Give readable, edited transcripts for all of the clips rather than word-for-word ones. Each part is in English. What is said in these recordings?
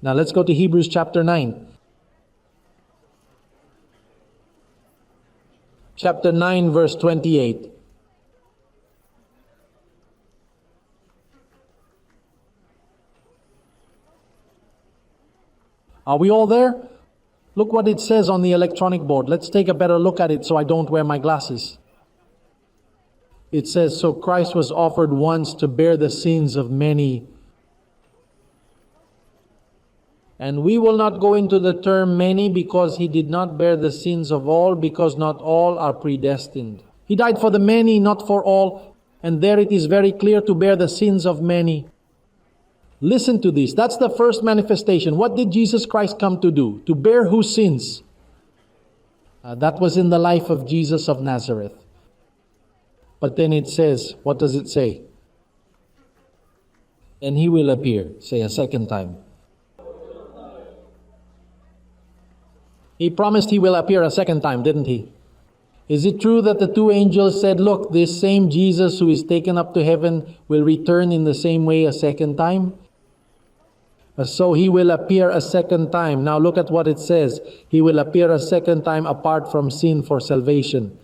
Now let's go to Hebrews chapter 9. Chapter 9, verse 28. Are we all there? Look what it says on the electronic board. Let's take a better look at it so I don't wear my glasses. It says, so Christ was offered once to bear the sins of many. And we will not go into the term many because he did not bear the sins of all, because not all are predestined. He died for the many, not for all. And there it is very clear, to bear the sins of many. Listen to this. That's the first manifestation. What did Jesus Christ come to do? To bear whose sins? That was in the life of Jesus of Nazareth. But then it says, what does it say? And he will appear. Say a second time. He promised he will appear a second time, didn't he? Is it true that the two angels said, look, this same Jesus who is taken up to heaven will return in the same way a second time? So he will appear a second time. Now look at what it says. He will appear a second time apart from sin for salvation.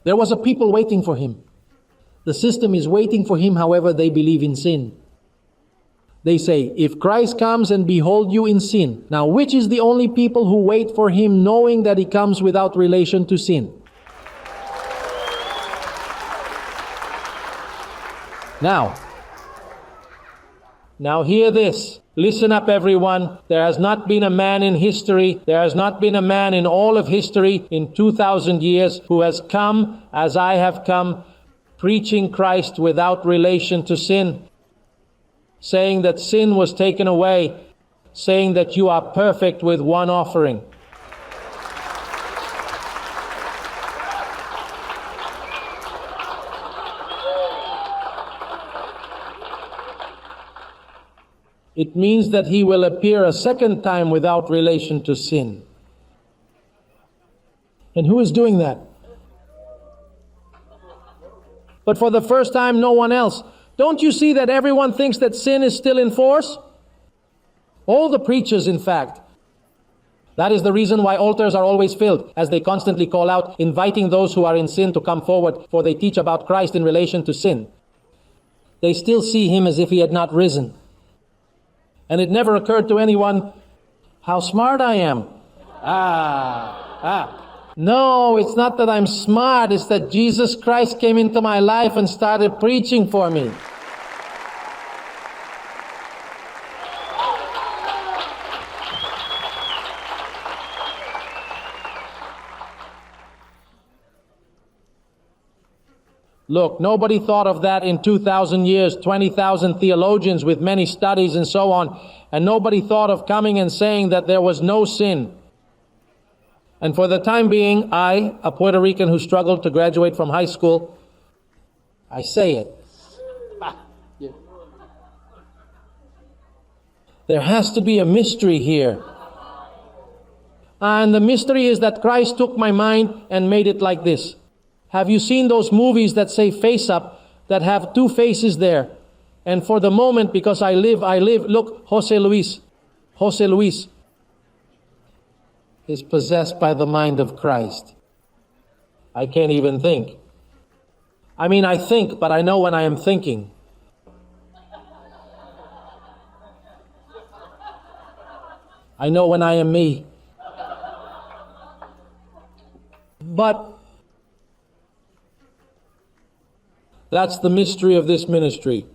There was a people waiting for him. The system is waiting for him, however they believe in sin. They say, if Christ comes and behold you in sin. Now, which is the only people who wait for him knowing that he comes without relation to sin? Now hear this. Listen up, everyone. There has not been a man in history, there has not been a man in all of history in 2,000 years who has come as I have come, preaching Christ without relation to sin. Saying that sin was taken away, saying that you are perfect with one offering. It means that he will appear a second time without relation to sin. And who is doing that? But for the first time, no one else. Don't you see that everyone thinks that sin is still in force? All the preachers, in fact. That is the reason why altars are always filled, as they constantly call out, inviting those who are in sin to come forward, for they teach about Christ in relation to sin. They still see him as if he had not risen. And it never occurred to anyone, how smart I am. No, it's not that I'm smart, it's that Jesus Christ came into my life and started preaching for me. Look, nobody thought of that in 2,000 years, 20,000 theologians with many studies and so on, and nobody thought of coming and saying that there was no sin. And for the time being, I, a Puerto Rican who struggled to graduate from high school, I say it. There has to be a mystery here. And the mystery is that Christ took my mind and made it like this. Have you seen those movies that say face up, that have two faces there? And for the moment, because I live, look, Jose Luis is possessed by the mind of Christ. I can't even think. I mean, I think, but I know when I am thinking. I know when I am me. But that's the mystery of this ministry.